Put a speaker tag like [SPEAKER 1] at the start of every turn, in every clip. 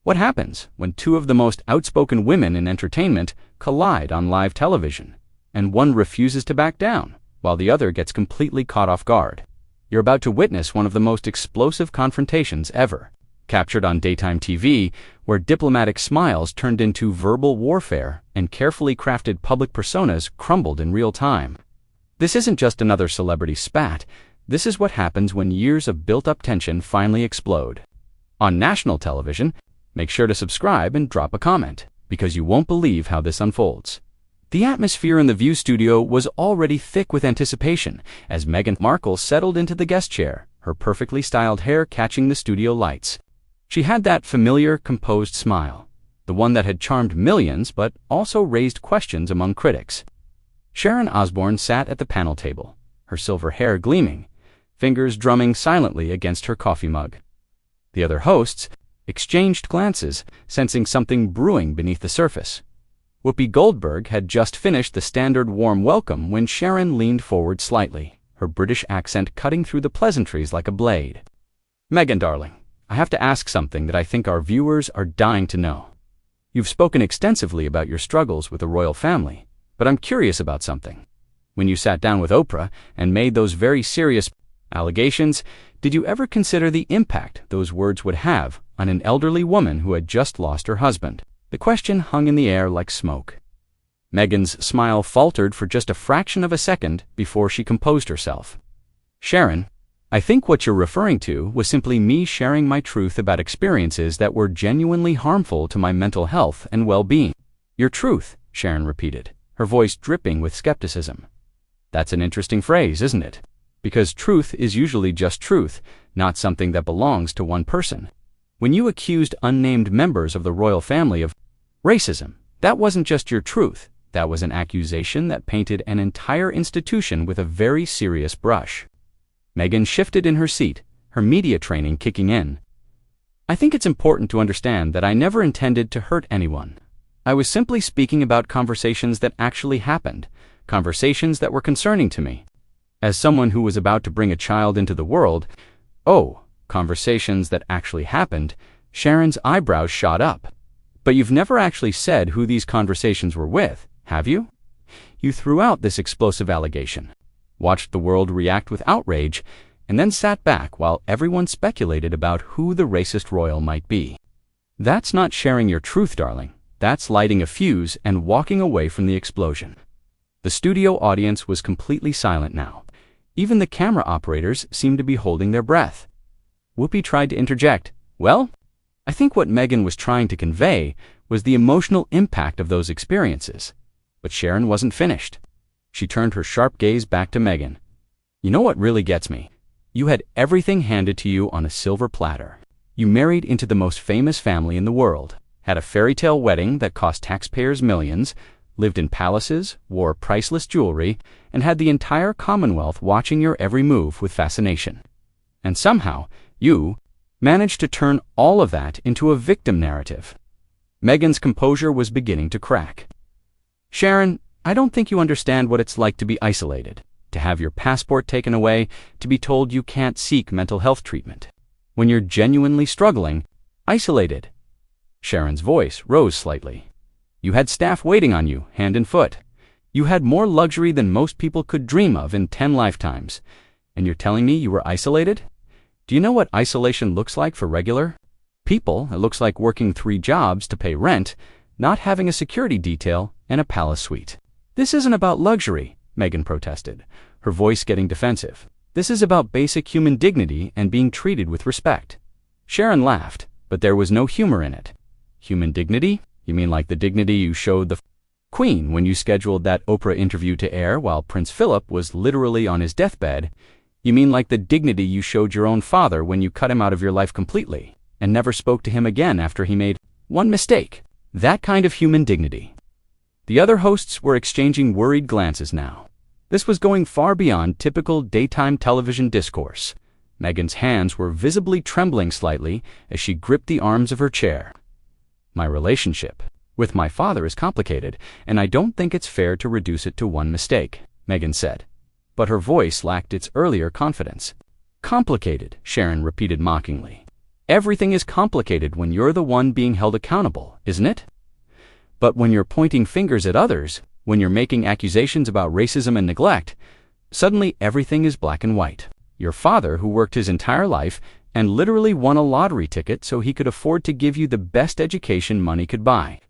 [SPEAKER 1] What happens when two of the most outspoken women in entertainment collide on live television, and one refuses to back down, while the other gets completely caught off guard? You're about to witness one of the most explosive confrontations ever, captured on daytime TV, where diplomatic smiles turned into verbal warfare and carefully crafted public personas crumbled in real time. This isn't just another celebrity spat. This is what happens when years of built-up tension finally explode. On national television, make sure to subscribe and drop a comment, because you won't believe how this unfolds. The atmosphere in the View studio was already thick with anticipation as Meghan Markle settled into the guest chair, her perfectly styled hair catching the studio lights. She had that familiar, composed smile, the one that had charmed millions but also raised questions among critics. Sharon Osbourne sat at the panel table, her silver hair gleaming, fingers drumming silently against her coffee mug. The other hosts exchanged glances, sensing something brewing beneath the surface. Whoopi Goldberg had just finished the standard warm welcome when Sharon leaned forward slightly, her British accent cutting through the pleasantries like a blade. "Meghan, darling, I have to ask something that I think our viewers are dying to know. You've spoken extensively about your struggles with the royal family, but I'm curious about something. When you sat down with Oprah and made those very serious allegations, did you ever consider the impact those words would have on an elderly woman who had just lost her husband?" The question hung in the air like smoke. Meghan's smile faltered for just a fraction of a second before she composed herself. "Sharon, I think what you're referring to was simply me sharing my truth about experiences that were genuinely harmful to my mental health and well-being." "Your truth," Sharon repeated, her voice dripping with skepticism. "That's an interesting phrase, isn't it? Because truth is usually just truth, not something that belongs to one person. When you accused unnamed members of the royal family of racism, that wasn't just your truth. That was an accusation that painted an entire institution with a very serious brush." Meghan shifted in her seat, her media training kicking in. "I think it's important to understand that I never intended to hurt anyone. I was simply speaking about conversations that actually happened, conversations that were concerning to me. As someone who was about to bring a child into the world," "Oh, conversations that actually happened," Sharon's eyebrows shot up. "But you've never actually said who these conversations were with, have you?" You threw out this explosive allegation, watched the world react with outrage, and then sat back while everyone speculated about who the racist royal might be. That's not sharing your truth, darling. That's lighting a fuse and walking away from the explosion. The studio audience was completely silent now. Even the camera operators seemed to be holding their breath. Whoopi tried to interject. "Well, I think what Meghan was trying to convey was the emotional impact of those experiences." But Sharon wasn't finished. She turned her sharp gaze back to Meghan. "You know what really gets me? You had everything handed to you on a silver platter. You married into the most famous family in the world, had a fairy tale wedding that cost taxpayers millions, lived in palaces, wore priceless jewelry, and had the entire Commonwealth watching your every move with fascination. And somehow, you managed to turn all of that into a victim narrative." Meghan's composure was beginning to crack. "Sharon, I don't think you understand what it's like to be isolated, to have your passport taken away, to be told you can't seek mental health treatment. When you're genuinely struggling, isolated." Sharon's voice rose slightly. "You had staff waiting on you, hand and foot. You had more luxury than most people could dream of in 10 lifetimes. And you're telling me you were isolated? Do you know what isolation looks like for regular people? It looks like working 3 jobs to pay rent, not having a security detail, and a palace suite." "This isn't about luxury," Meghan protested, her voice getting defensive. "This is about basic human dignity and being treated with respect." Sharon laughed, but there was no humor in it. "Human dignity? You mean like the dignity you showed the Queen when you scheduled that Oprah interview to air while Prince Philip was literally on his deathbed? You mean like the dignity you showed your own father when you cut him out of your life completely and never spoke to him again after he made one mistake? That kind of human dignity." The other hosts were exchanging worried glances now. This was going far beyond typical daytime television discourse. Meghan's hands were visibly trembling slightly as she gripped the arms of her chair. "My relationship with my father is complicated, and I don't think it's fair to reduce it to one mistake," Meghan said. But her voice lacked its earlier confidence. "Complicated," Sharon repeated mockingly. Everything is complicated when you're the one being held accountable, isn't it? But when you're pointing fingers at others, when you're making accusations about racism and neglect, suddenly everything is black and white. Your father, who worked his entire life and literally won a lottery ticket so he could afford to give you the best education money could buy,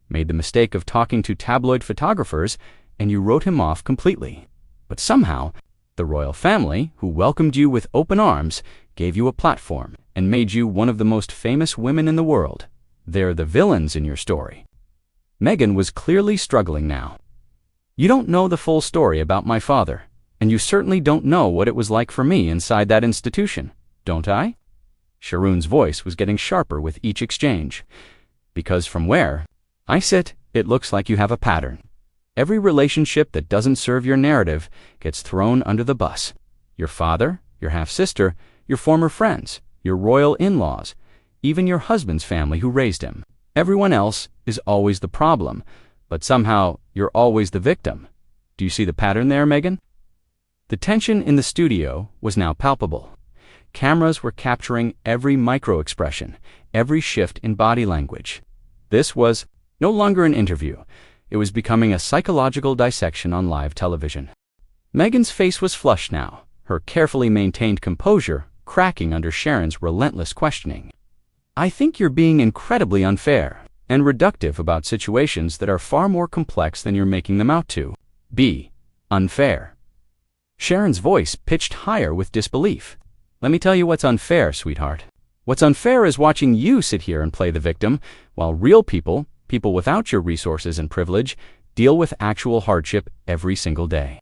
[SPEAKER 1] made the mistake of talking to tabloid photographers, and you wrote him off completely. But somehow, the royal family, who welcomed you with open arms, gave you a platform and made you one of the most famous women in the world. They're the villains in your story. Meghan was clearly struggling now. You don't know the full story about my father, and you certainly don't know what it was like for me inside that institution, don't I? Sharon's voice was getting sharper with each exchange. Because from where I sit, it looks like you have a pattern. Every relationship that doesn't serve your narrative gets thrown under the bus. Your father, your half-sister, your former friends, your royal in-laws, even your husband's family who raised him. Everyone else is always the problem, but somehow you're always the victim. Do you see the pattern there, Meghan? The tension in the studio was now palpable. Cameras were capturing every micro-expression, every shift in body language. This was no longer an interview. It was becoming a psychological dissection on live television. Meghan's face was flushed now, her carefully maintained composure cracking under Sharon's relentless questioning. I think you're being incredibly unfair and reductive about situations that are far more complex than you're making them out to be. Unfair. Sharon's voice pitched higher with disbelief. Let me tell you what's unfair, sweetheart. What's unfair is watching you sit here and play the victim, while real people without your resources and privilege, deal with actual hardship every single day.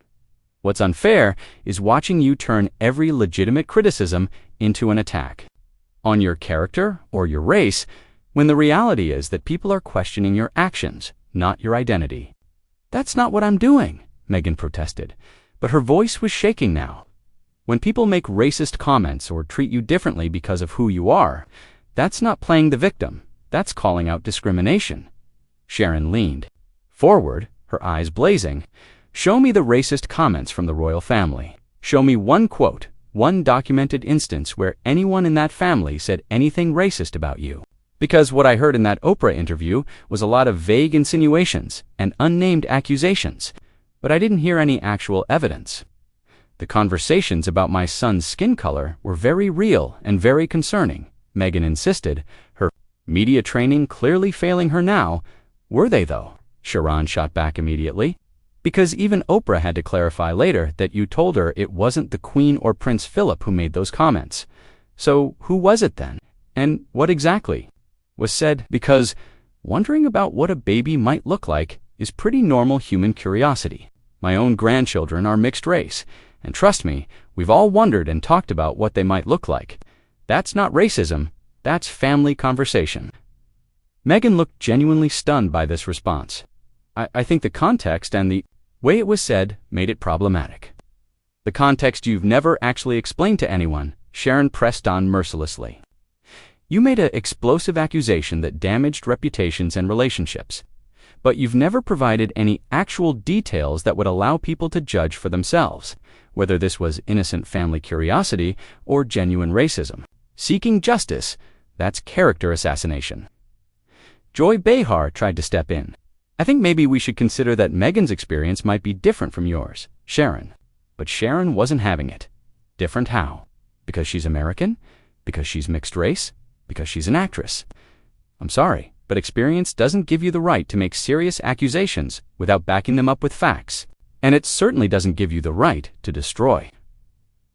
[SPEAKER 1] What's unfair is watching you turn every legitimate criticism into an attack on your character or your race, when the reality is that people are questioning your actions, not your identity. That's not what I'm doing, Meghan protested, but her voice was shaking now. When people make racist comments or treat you differently because of who you are, that's not playing the victim, that's calling out discrimination. Sharon leaned forward, her eyes blazing. Show me the racist comments from the royal family. Show me one quote, one documented instance where anyone in that family said anything racist about you. Because what I heard in that Oprah interview was a lot of vague insinuations and unnamed accusations, but I didn't hear any actual evidence. The conversations about my son's skin color were very real and very concerning, Meghan insisted, her media training clearly failing her now. Were they, though? Sharon shot back immediately. Because even Oprah had to clarify later that you told her it wasn't the Queen or Prince Philip who made those comments. So who was it then? And what exactly was said? Because wondering about what a baby might look like is pretty normal human curiosity. My own grandchildren are mixed race, and trust me, we've all wondered and talked about what they might look like. That's not racism, that's family conversation. Meghan looked genuinely stunned by this response. I think the context and the way it was said made it problematic. The context you've never actually explained to anyone, Sharon pressed on mercilessly. You made an explosive accusation that damaged reputations and relationships, but you've never provided any actual details that would allow people to judge for themselves, whether this was innocent family curiosity or genuine racism. Seeking justice, that's character assassination. Joy Behar tried to step in. I think maybe we should consider that Meghan's experience might be different from yours, Sharon. But Sharon wasn't having it. Different how? Because she's American? Because she's mixed race? Because she's an actress? I'm sorry, but experience doesn't give you the right to make serious accusations without backing them up with facts. And it certainly doesn't give you the right to destroy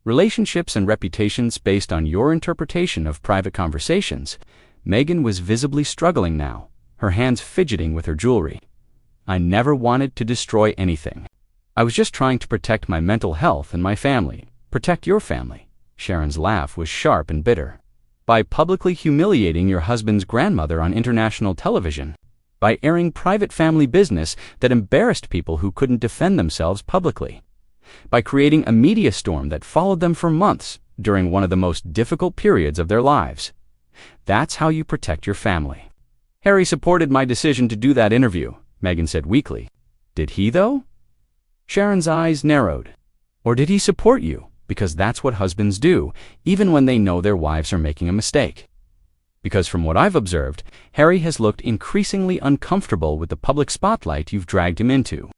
[SPEAKER 1] relationships and reputations based on your interpretation of private conversations. Meghan was visibly struggling now, her hands fidgeting with her jewelry. I never wanted to destroy anything. I was just trying to protect my mental health and my family. Protect your family. Sharon's laugh was sharp and bitter. By publicly humiliating your husband's grandmother on international television. By airing private family business that embarrassed people who couldn't defend themselves publicly. By creating a media storm that followed them for months during one of the most difficult periods of their lives. That's how you protect your family. Harry supported my decision to do that interview, Meghan said weakly. Did he, though? Sharon's eyes narrowed. Or did he support you? Because that's what husbands do, even when they know their wives are making a mistake. Because from what I've observed, Harry has looked increasingly uncomfortable with the public spotlight you've dragged him into.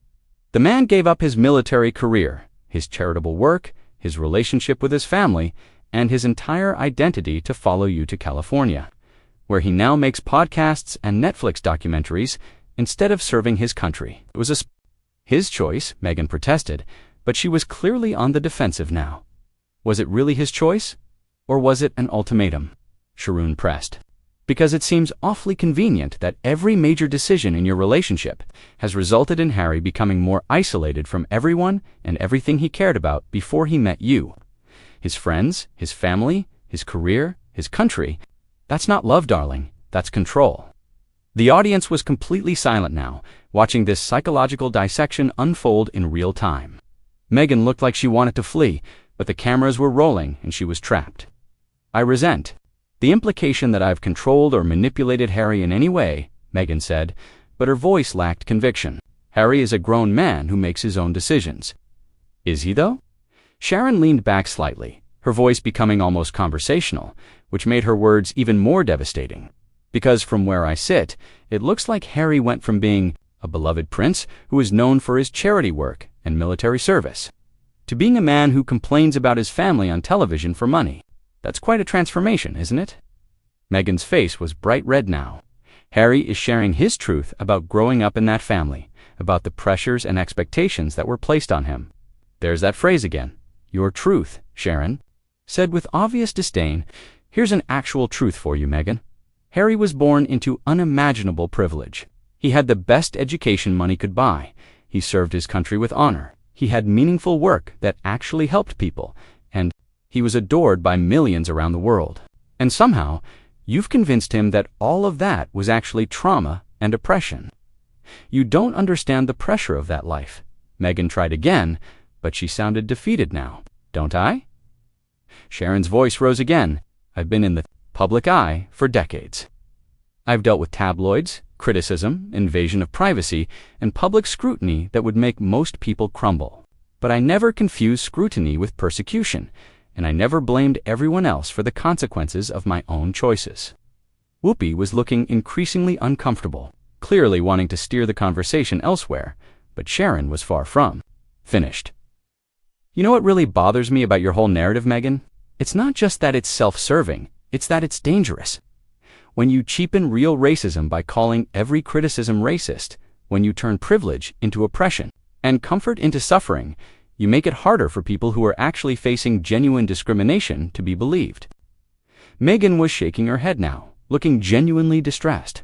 [SPEAKER 1] The man gave up his military career, his charitable work, his relationship with his family, and his entire identity to follow you to California, where he now makes podcasts and Netflix documentaries instead of serving his country. It was his choice, Meghan protested, but she was clearly on the defensive now. Was it really his choice? Or was it an ultimatum? Sharon pressed. Because it seems awfully convenient that every major decision in your relationship has resulted in Harry becoming more isolated from everyone and everything he cared about before he met you. His friends, his family, his career, his country. That's not love, darling. That's control. The audience was completely silent now, watching this psychological dissection unfold in real time. Meghan looked like she wanted to flee, but the cameras were rolling and she was trapped. I resent the implication that I've controlled or manipulated Harry in any way, Meghan said, but her voice lacked conviction. Harry is a grown man who makes his own decisions. Is he, though? Sharon leaned back slightly, her voice becoming almost conversational, which made her words even more devastating. Because from where I sit, it looks like Harry went from being a beloved prince who is known for his charity work and military service, to being a man who complains about his family on television for money. That's quite a transformation, isn't it? Meghan's face was bright red now. Harry is sharing his truth about growing up in that family, about the pressures and expectations that were placed on him. There's that phrase again. Your truth, Sharon said with obvious disdain. Here's an actual truth for you, Meghan. Harry was born into unimaginable privilege. He had the best education money could buy. He served his country with honor. He had meaningful work that actually helped people, and he was adored by millions around the world. And somehow, you've convinced him that all of that was actually trauma and oppression. You don't understand the pressure of that life. Meghan tried again, but she sounded defeated now. Don't I? Sharon's voice rose again. I've been in the public eye for decades. I've dealt with tabloids, criticism, invasion of privacy, and public scrutiny that would make most people crumble. But I never confused scrutiny with persecution, and I never blamed everyone else for the consequences of my own choices. Whoopi was looking increasingly uncomfortable, clearly wanting to steer the conversation elsewhere, but Sharon was far from finished. You know what really bothers me about your whole narrative, Meghan? It's not just that it's self-serving, it's that it's dangerous. When you cheapen real racism by calling every criticism racist, when you turn privilege into oppression and comfort into suffering, you make it harder for people who are actually facing genuine discrimination to be believed. Meghan was shaking her head now, looking genuinely distressed.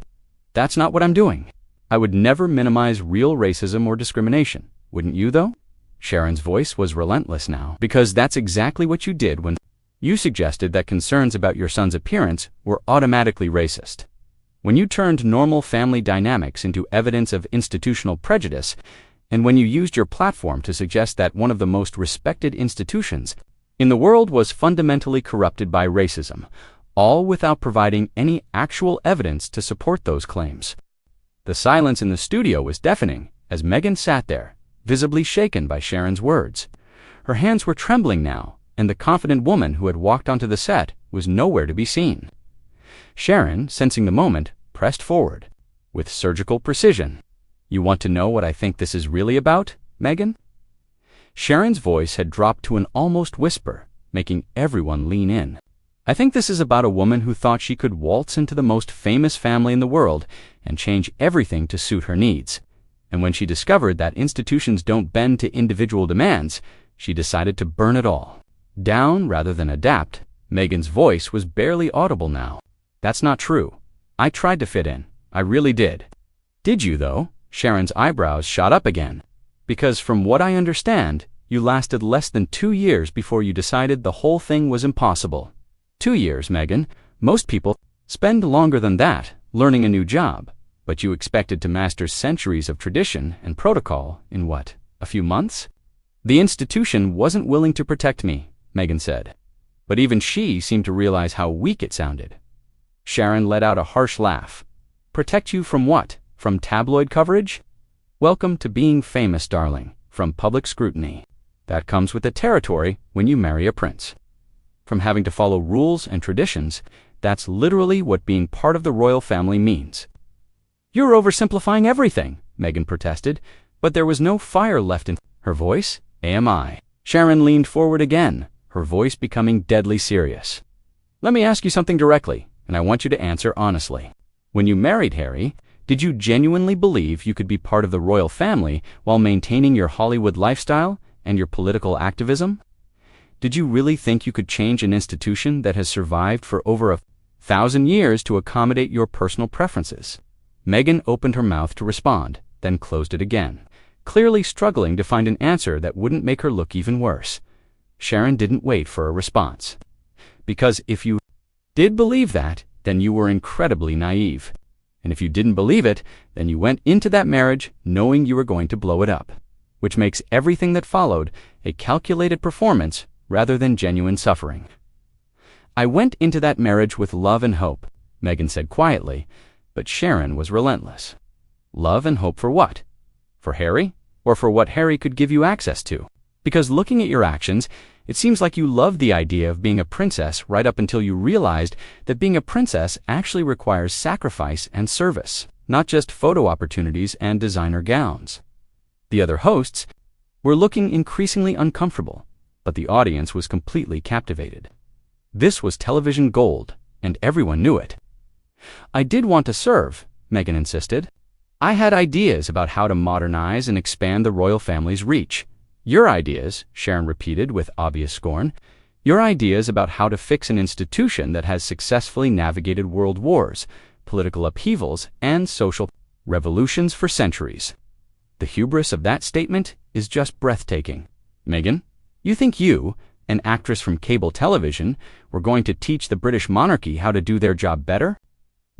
[SPEAKER 1] That's not what I'm doing. I would never minimize real racism or discrimination. Wouldn't you, though? Sharon's voice was relentless now, because that's exactly what you did when you suggested that concerns about your son's appearance were automatically racist. When you turned normal family dynamics into evidence of institutional prejudice, and when you used your platform to suggest that one of the most respected institutions in the world was fundamentally corrupted by racism, all without providing any actual evidence to support those claims. The silence in the studio was deafening as Meghan sat there, visibly shaken by Sharon's words. Her hands were trembling now, and the confident woman who had walked onto the set was nowhere to be seen. Sharon, sensing the moment, pressed forward with surgical precision. You want to know what I think this is really about, Meghan? Sharon's voice had dropped to an almost whisper, making everyone lean in. I think this is about a woman who thought she could waltz into the most famous family in the world and change everything to suit her needs. And when she discovered that institutions don't bend to individual demands, she decided to burn it all down rather than adapt. Meghan's voice was barely audible now. That's not true. I tried to fit in. I really did. Did you, though? Sharon's eyebrows shot up again. Because from what I understand, you lasted less than 2 years before you decided the whole thing was impossible. 2 years, Meghan. Most people spend longer than that, learning a new job. But you expected to master centuries of tradition and protocol in what, a few months? The institution wasn't willing to protect me, Meghan said. But even she seemed to realize how weak it sounded. Sharon let out a harsh laugh. Protect you from what? From tabloid coverage? Welcome to being famous, darling, from public scrutiny. That comes with the territory when you marry a prince. From having to follow rules and traditions That's literally what being part of the royal family means. You're oversimplifying everything, Meghan protested, but there was no fire left in her voice. AMI. Sharon leaned forward again, her voice becoming deadly serious. Let me ask you something directly, and I want you to answer honestly. When you married Harry, did you genuinely believe you could be part of the royal family while maintaining your Hollywood lifestyle and your political activism? Did you really think you could change an institution that has survived for over 1,000 years to accommodate your personal preferences? Meghan opened her mouth to respond, then closed it again, clearly struggling to find an answer that wouldn't make her look even worse. Sharon didn't wait for a response. Because if you did believe that, then you were incredibly naive. And if you didn't believe it, then you went into that marriage knowing you were going to blow it up, which makes everything that followed a calculated performance rather than genuine suffering. I went into that marriage with love and hope, Meghan said quietly, but Sharon was relentless. Love and hope for what? For Harry? Or for what Harry could give you access to? Because looking at your actions, it seems like you loved the idea of being a princess right up until you realized that being a princess actually requires sacrifice and service, not just photo opportunities and designer gowns. The other hosts were looking increasingly uncomfortable, but the audience was completely captivated. This was television gold, and everyone knew it. I did want to serve, Meghan insisted. I had ideas about how to modernize and expand the royal family's reach. Your ideas, Sharon repeated with obvious scorn. Your ideas about how to fix an institution that has successfully navigated world wars, political upheavals, and social revolutions for centuries. The hubris of that statement is just breathtaking. Meghan, you think you, an actress from cable television, were going to teach the British monarchy how to do their job better?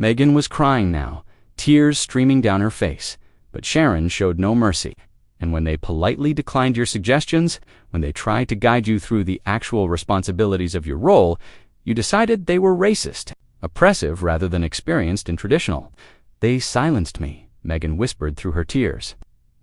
[SPEAKER 1] Meghan was crying now, tears streaming down her face, but Sharon showed no mercy. And when they politely declined your suggestions, when they tried to guide you through the actual responsibilities of your role, you decided they were racist, oppressive rather than experienced and traditional. They silenced me, Meghan whispered through her tears.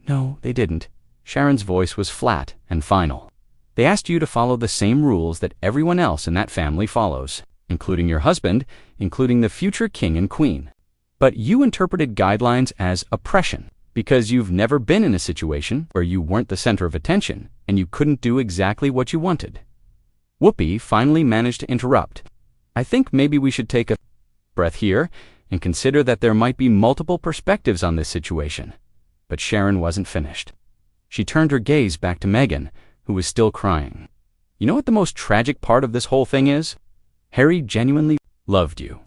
[SPEAKER 1] No, they didn't. Sharon's voice was flat and final. They asked you to follow the same rules that everyone else in that family follows, including your husband, including the future king and queen. But you interpreted guidelines as oppression, because you've never been in a situation where you weren't the center of attention and you couldn't do exactly what you wanted. Whoopi finally managed to interrupt. I think maybe we should take a breath here and consider that there might be multiple perspectives on this situation. But Sharon wasn't finished. She turned her gaze back to Meghan, who was still crying. You know what the most tragic part of this whole thing is? Harry genuinely loved you.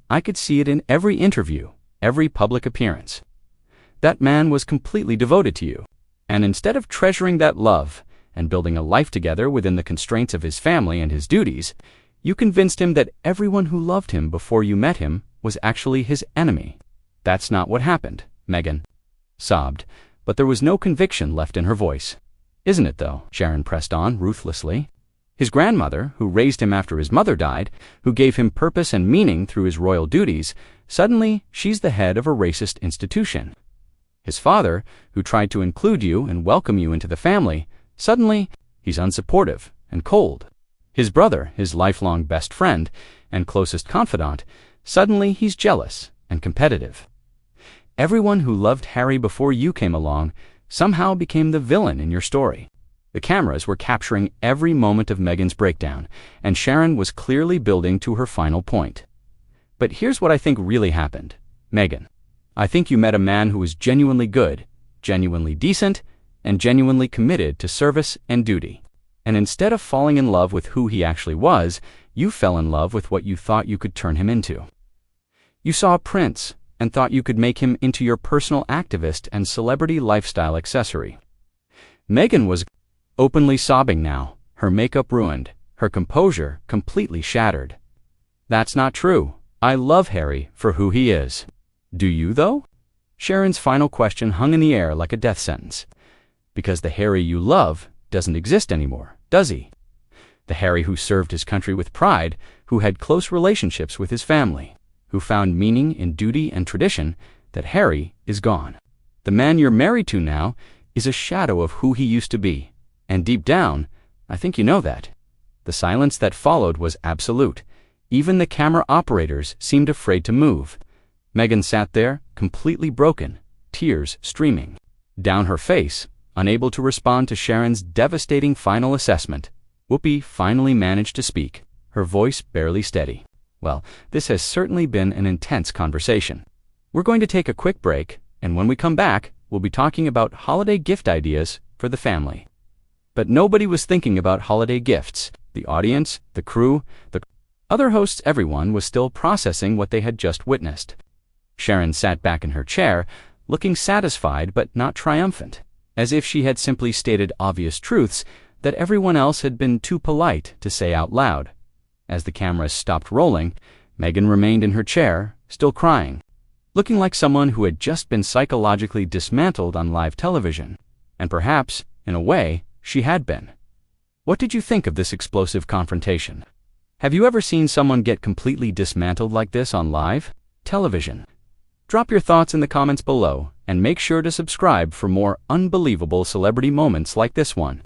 [SPEAKER 1] I could see it in every interview, every public appearance. That man was completely devoted to you. And instead of treasuring that love and building a life together within the constraints of his family and his duties, you convinced him that everyone who loved him before you met him was actually his enemy. That's not what happened, Meghan sobbed, but there was no conviction left in her voice. Isn't it, though? Sharon pressed on ruthlessly. His grandmother, who raised him after his mother died, who gave him purpose and meaning through his royal duties, suddenly she's the head of a racist institution. His father, who tried to include you and welcome you into the family, suddenly he's unsupportive and cold. His brother, his lifelong best friend and closest confidant, suddenly he's jealous and competitive. Everyone who loved Harry before you came along somehow became the villain in your story. The cameras were capturing every moment of Meghan's breakdown, and Sharon was clearly building to her final point. But here's what I think really happened. Meghan, I think you met a man who was genuinely good, genuinely decent, and genuinely committed to service and duty. And instead of falling in love with who he actually was, you fell in love with what you thought you could turn him into. You saw a prince and thought you could make him into your personal activist and celebrity lifestyle accessory. Meghan was openly sobbing now, her makeup ruined, her composure completely shattered. That's not true. I love Harry for who he is. Do you, though? Sharon's final question hung in the air like a death sentence. Because the Harry you love doesn't exist anymore, does he? The Harry who served his country with pride, who had close relationships with his family, who found meaning in duty and tradition, that Harry is gone. The man you're married to now is a shadow of who he used to be. And deep down, I think you know that. The silence that followed was absolute. Even the camera operators seemed afraid to move. Meghan sat there, completely broken, tears streaming down her face, unable to respond to Sharon's devastating final assessment. Whoopi finally managed to speak, her voice barely steady. Well, this has certainly been an intense conversation. We're going to take a quick break, and when we come back, we'll be talking about holiday gift ideas for the family. But nobody was thinking about holiday gifts. The audience, the crew, the other hosts, everyone was still processing what they had just witnessed. Sharon sat back in her chair, looking satisfied but not triumphant, as if she had simply stated obvious truths that everyone else had been too polite to say out loud. As the cameras stopped rolling, Meghan remained in her chair, still crying, looking like someone who had just been psychologically dismantled on live television. And perhaps, in a way, she had been. What did you think of this explosive confrontation? Have you ever seen someone get completely dismantled like this on live television? Drop your thoughts in the comments below, and make sure to subscribe for more unbelievable celebrity moments like this one.